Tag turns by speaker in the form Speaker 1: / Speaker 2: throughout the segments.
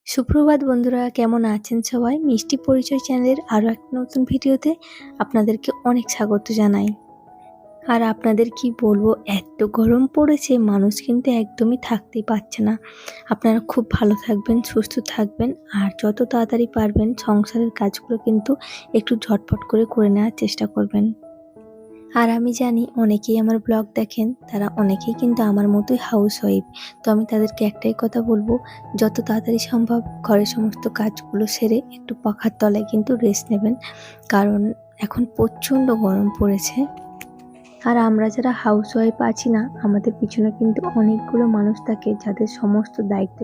Speaker 1: সুপ্রভাত বন্ধুরা, কেমন আছেন সবাই? মিষ্টি পরিচয় চ্যানেলের আরও একটা নতুন ভিডিওতে আপনাদেরকে অনেক স্বাগত জানাই। আর আপনাদের কি বলবো, এত গরম পড়েছে, মানুষ কিন্তু একদমই থাকতেই পারছে না। আপনারা খুব ভালো থাকবেন, সুস্থ থাকবেন, আর যত তাড়াতাড়ি পারবেন সংসারের কাজগুলো কিন্তু একটু ঝটপট করে নেওয়ার চেষ্টা করবেন। আর আমি জানি অনেকেই আমার ব্লগ দেখেন, তারা অনেকেই কিন্তু আমার মতোই হাউসওয়াইফ। তো আমি তাদেরকে একটাই কথা বলবো, যত তাড়াতাড়ি সম্ভব ঘরের সমস্ত কাজগুলো সেরে একটু পাখার তলায় কিন্তু রেস্ট নেবেন, কারণ এখন প্রচণ্ড গরম পড়েছে। আর আমরা যারা হাউসওয়াইফ আছি না, আমাদের পিছনে কিন্তু অনেকগুলো মানুষ থাকে যাদের সমস্ত দায়িত্ব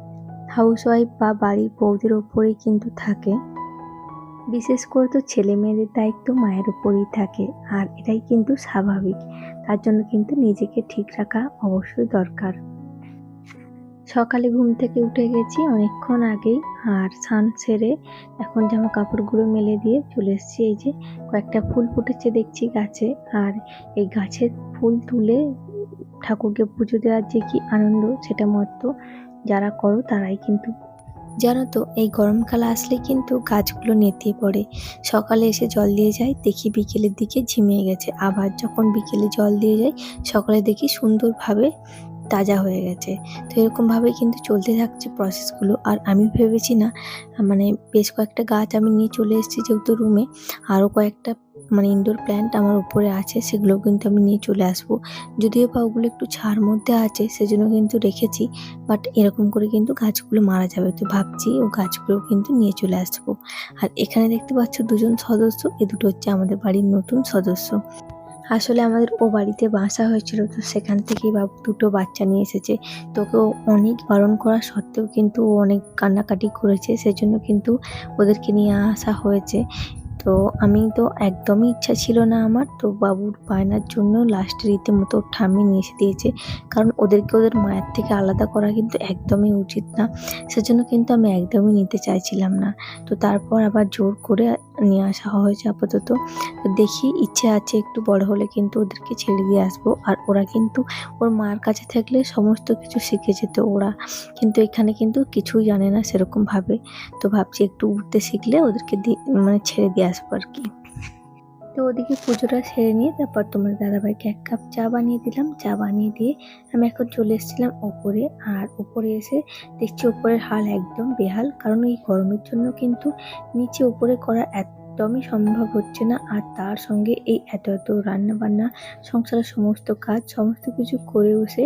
Speaker 1: হাউসওয়াইফ বা বাড়ির বউদের ওপরেই কিন্তু থাকে। বিশেষ করে তো ছেলে মেয়েদের দায়িত্ব মায়ের উপরেই থাকে, আর এটাই কিন্তু স্বাভাবিক। তার জন্য কিন্তু নিজেকে ঠিক রাখা অবশ্যই দরকার। সকালে ঘুম থেকে উঠে গেছি অনেকক্ষণ আগেই, আর স্নান সেরে এখন জামা কাপড়গুলো মেলে দিয়ে চলে এসেছি। এই যে কয়েকটা ফুল ফুটেছে দেখছি গাছে, আর এই গাছের ফুল তুলে ঠাকুরকে পুজো দেওয়ার যে কি আনন্দ, সেটা মাত্র যারা করো তারাই কিন্তু জানো। তো এই গরমকাল আসলে কিন্তু গাছগুলো নেতিয়ে পড়ে। সকালে এসে জল দিয়ে যায়, দেখি বিকেলের দিকে ঝিমিয়ে গেছে, আবার যখন বিকেলে জল দিয়ে যাই সকালে দেখি সুন্দরভাবে তাজা হয়ে গেছে। তো এরকমভাবে কিন্তু চলতে থাকছে প্রসেসগুলো। আর আমি ভেবেছি না, মানে বেশ কয়েকটা গাছ আমি নিয়ে চলে এসেছি যেহেতু রুমে, আরও কয়েকটা ইনডোর প্ল্যান্ট আমার উপরে আছে, সেগুলো কিন্তু আমি নিয়ে চলে আসবো। যদিও বা ওগুলো একটু ছায়ার মধ্যে আছে সেজন্য কিন্তু রেখেছি, বাট এরকম করে কিন্তু গাছগুলো মারা যাবে। তো ভাবছি ও গাছগুলো কিন্তু নিয়ে চলে আসবো। আর এখানে দেখতে পাচ্ছ দুজন সদস্য, এ দুটো হচ্ছে আমাদের বাড়ির নতুন সদস্য। আসলে আমাদের ও বাড়িতে বাসা হয়েছিল, তো সেখান থেকেই দুটো বাচ্চা নিয়ে এসেছে। তো ওকেও অনেক বারণ করা সত্ত্বেও কিন্তু ও অনেক কান্নাকাটি করেছে, সেজন্য কিন্তু ওদেরকে নিয়ে আসা হয়েছে। তো আমি তো একদমই ইচ্ছা ছিল না আমার, তো বাবুর বায়নার জন্য লাস্টে রীতিমতো ওর ঠাম্মি নিয়ে এসে দিয়েছে, কারণ ওদেরকে ওদের মায়ের থেকে আলাদা করা কিন্তু একদমই উচিত না। সেজন্য কিন্তু আমি একদমই নিতে চাইছিলাম না। তো তারপর আবার জোর করে নিয়ে আসা হয়েছে আপাতত। তো দেখি, ইচ্ছে আছে একটু বড় হলে কিন্তু ওদেরকে ছেড়ে দিয়ে আসবো। আর ওরা কিন্তু ওর মার কাছে থাকলে সমস্ত কিছু শিখে যেত ওরা, কিন্তু এখানে কিন্তু কিছুই জানে না সেরকমভাবে। তো ভাবছি একটু উঠতে শিখলে ওদেরকে ছেড়ে দিয়ে আসবো আর কি। তো ওদিকে পুজোটা সেরে নিয়ে তারপর তোমার দাদাভাইকে 1 কাপ চা বানিয়ে দিলাম। চা বানিয়ে দিয়ে আমি এখন চলে এসেছিলাম ওপরে। আর ওপরে এসে দেখছি ওপরের হাল একদম বেহাল, কারণ এই গরমের জন্য কিন্তু নিচে ওপরে করা একদমই সম্ভব হচ্ছে না। আর তার সঙ্গে এই এত রান্না বান্না, সংসারের সমস্ত কাজ সমস্ত কিছু করে বসে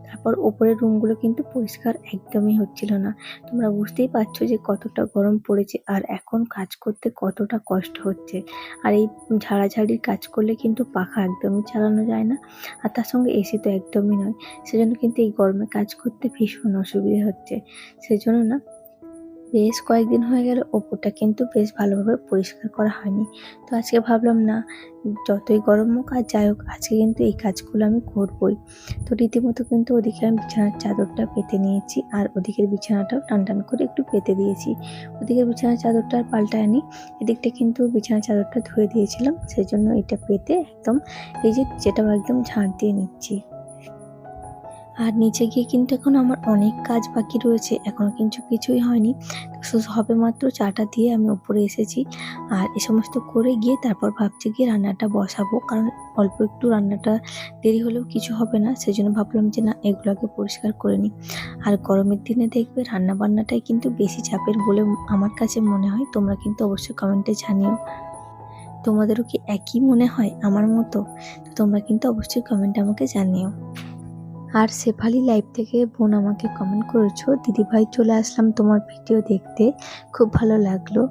Speaker 1: তারপর ওপরের রুমগুলো কিন্তু পরিষ্কার একদমই হচ্ছিল না। তোমরা বুঝতেই পারছো যে কতটা গরম পড়েছে, আর এখন কাজ করতে কতটা কষ্ট হচ্ছে। আর এই ঝাড়াঝাড়ির কাজ করলে কিন্তু পাখা একদমই চালানো যায় না, আর তার সঙ্গে এসি তো একদমই নয়। সেজন্য কিন্তু এই গরমে কাজ করতে ভীষণ অসুবিধা হচ্ছে। সেজন্য না, বেশ কয়েকদিন হয়ে গেল ওপরটা কিন্তু বেশ ভালোভাবে পরিষ্কার করা হয়নি। তো আজকে ভাবলাম না, যতই গরম হোক আর যাই হোক, আজকে কিন্তু এই কাজগুলো আমি করবই। তো রীতিমতো কিন্তু ওদিকে আমি বিছানার চাদরটা পেতে নিয়েছি, আর ওদিকের বিছানাটাও টান করে একটু পেতে দিয়েছি। ওদিকের বিছানার চাদরটা আর পাল্টায়নি, এদিকটা কিন্তু বিছানার চাদরটা ধুয়ে দিয়েছিলাম, সেই জন্য এটা পেতে একদম এই যেটাও একদম ঝাঁট দিয়ে নিচ্ছি। আর নিচে গিয়ে কিন্তু এখন আমার অনেক কাজ বাকি রয়েছে, এখনও কিন্তু কিছুই হয়নি। হবে মাত্র চাটা দিয়ে আমি উপরে এসেছি। আর এ সমস্ত করে গিয়ে তারপর ভাবছি গিয়ে রান্নাটা বসাবো, কারণ অল্প একটু রান্নাটা দেরি হলেও কিছু হবে না। সেজন্য ভাবলাম যে না, এগুলোকে পরিষ্কার করে নিই। আর গরমের দিনে দেখবে রান্না বান্নাটাই কিন্তু বেশি চাপের বলে আমার কাছে মনে হয়। তোমরা কিন্তু অবশ্যই কমেন্টে জানিও তোমাদেরও কি একই মনে হয় আমার মতো। তো তোমরা কিন্তু অবশ্যই কমেন্টে আমাকে জানিও। আর শেফালি লাইভ থেকে বোন আমাকে কমেন্ট করেছো, দিদিভাই চলে আসলাম তোমার ভিডিও দেখতে, খুব ভালো লাগলো।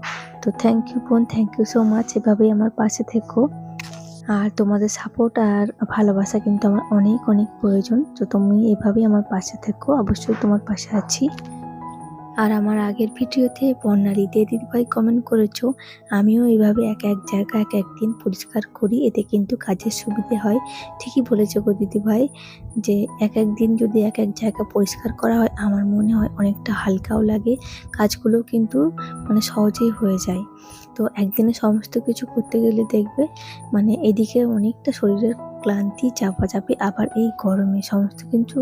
Speaker 1: তো থ্যাংক ইউ বোন, থ্যাংক ইউ সো মাচ। এভাবেই আমার পাশে থেকো, আর তোমাদের সাপোর্ট আর ভালোবাসা কিন্তু আমার অনেক অনেক প্রয়োজন। তো তুমি এভাবেই আমার পাশে থেকো, অবশ্যই তোমার পাশে আছি। আর আমার আগের ভিডিওতে বর্ণালী দিদিভাই কমেন্ট করেছো, আমিও এইভাবে এক জায়গা এক দিন পরিষ্কার করি, এতে কিন্তু কাজের সুবিধে হয়। ঠিকই বলেছো গো দিদিভাই, যে এক দিন যদি এক জায়গা পরিষ্কার করা হয়, আমার মনে হয় অনেকটা হালকাও লাগে, কাজগুলো কিন্তু সহজেই হয়ে যায়। তো একদিনে সমস্ত কিছু করতে গেলে দেখবে এদিকে অনেকটা শরীরের ক্লান্তি চাপাচাপি আবার এই গরমে সমস্ত কিন্তু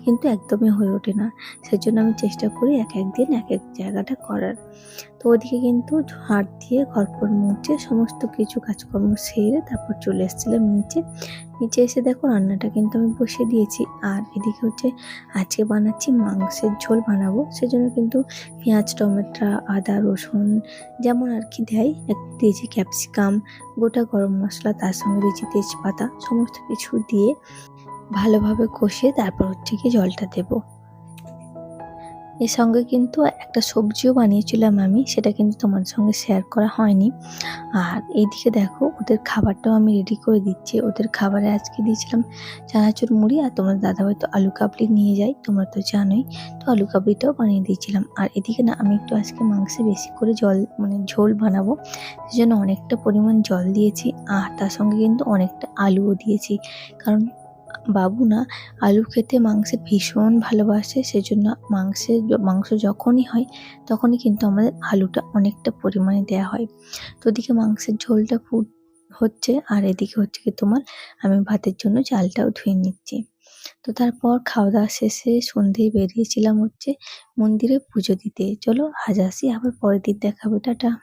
Speaker 1: কিন্তু একদমই হয়ে ওঠে না। সেজন্য আমি চেষ্টা করি এক এক দিন এক এক জায়গাটা করার। তো ওদিকে কিন্তু ঝাড় দিয়ে ঘরপর মুছে সমস্ত কিছু কাজকর্ম সেরে তারপর চলে এসেছিলাম নিচে। নিচে এসে দেখো রান্নাটা কিন্তু আমি বসিয়ে দিয়েছি। আর এদিকে হচ্ছে আজকে বানাচ্ছি মাংসের ঝোল বানাবো। সেজন্য কিন্তু পেঁয়াজ, টমেটো, আদা, রসুন যেমন আর কি দেয়, দিয়েছি ক্যাপসিকাম, গোটা গরম মশলা, তার সঙ্গে দিয়েছি তেজপাতা, সমস্ত কিছু দিয়ে ভালোভাবে কষিয়ে তারপর হচ্ছে কি জলটা দেবো। এর সঙ্গে কিন্তু একটা সবজিও বানিয়েছিলাম আমি, সেটা কিন্তু তোমার সঙ্গে শেয়ার করা হয়নি। আর এইদিকে দেখো ওদের খাবারটাও আমি রেডি করে দিচ্ছি। ওদের খাবারে আজকে দিয়েছিলাম চানাচুর মুড়ি, আর তোমার দাদাভাই তো আলু কাবলি নিয়ে যায়, তোমরা তো জানোই। তো আলু কাবলিটাও বানিয়ে দিয়েছিলাম। আর এদিকে না আমি একটু আজকে মাংসে বেশি করে জল ঝোল বানাবো, সেজন্য অনেকটা পরিমাণ জল দিয়েছি। আর তার সঙ্গে কিন্তু অনেকটা আলুও দিয়েছি, কারণ বাবু না আলু খেতে মাংসে ভীষণ ভালোবাসে। সেজন্য মাংস যখনই হয় তখনই কিন্তু আমাদের আলুটা অনেকটা পরিমাণে দেওয়া হয়। তো ওদিকে মাংসের ঝোলটা হচ্ছে, আর এদিকে হচ্ছে কি তোমার আমি ভাতের জন্য চালটাও ধুয়ে নিচ্ছি। তো তারপর খাওয়া দাওয়া শেষে সন্ধেয় বেরিয়েছিলাম হচ্ছে মন্দিরে পুজো দিতে। চলো আজ আসি, আবার পরের দিন দেখা হবে, টাটা।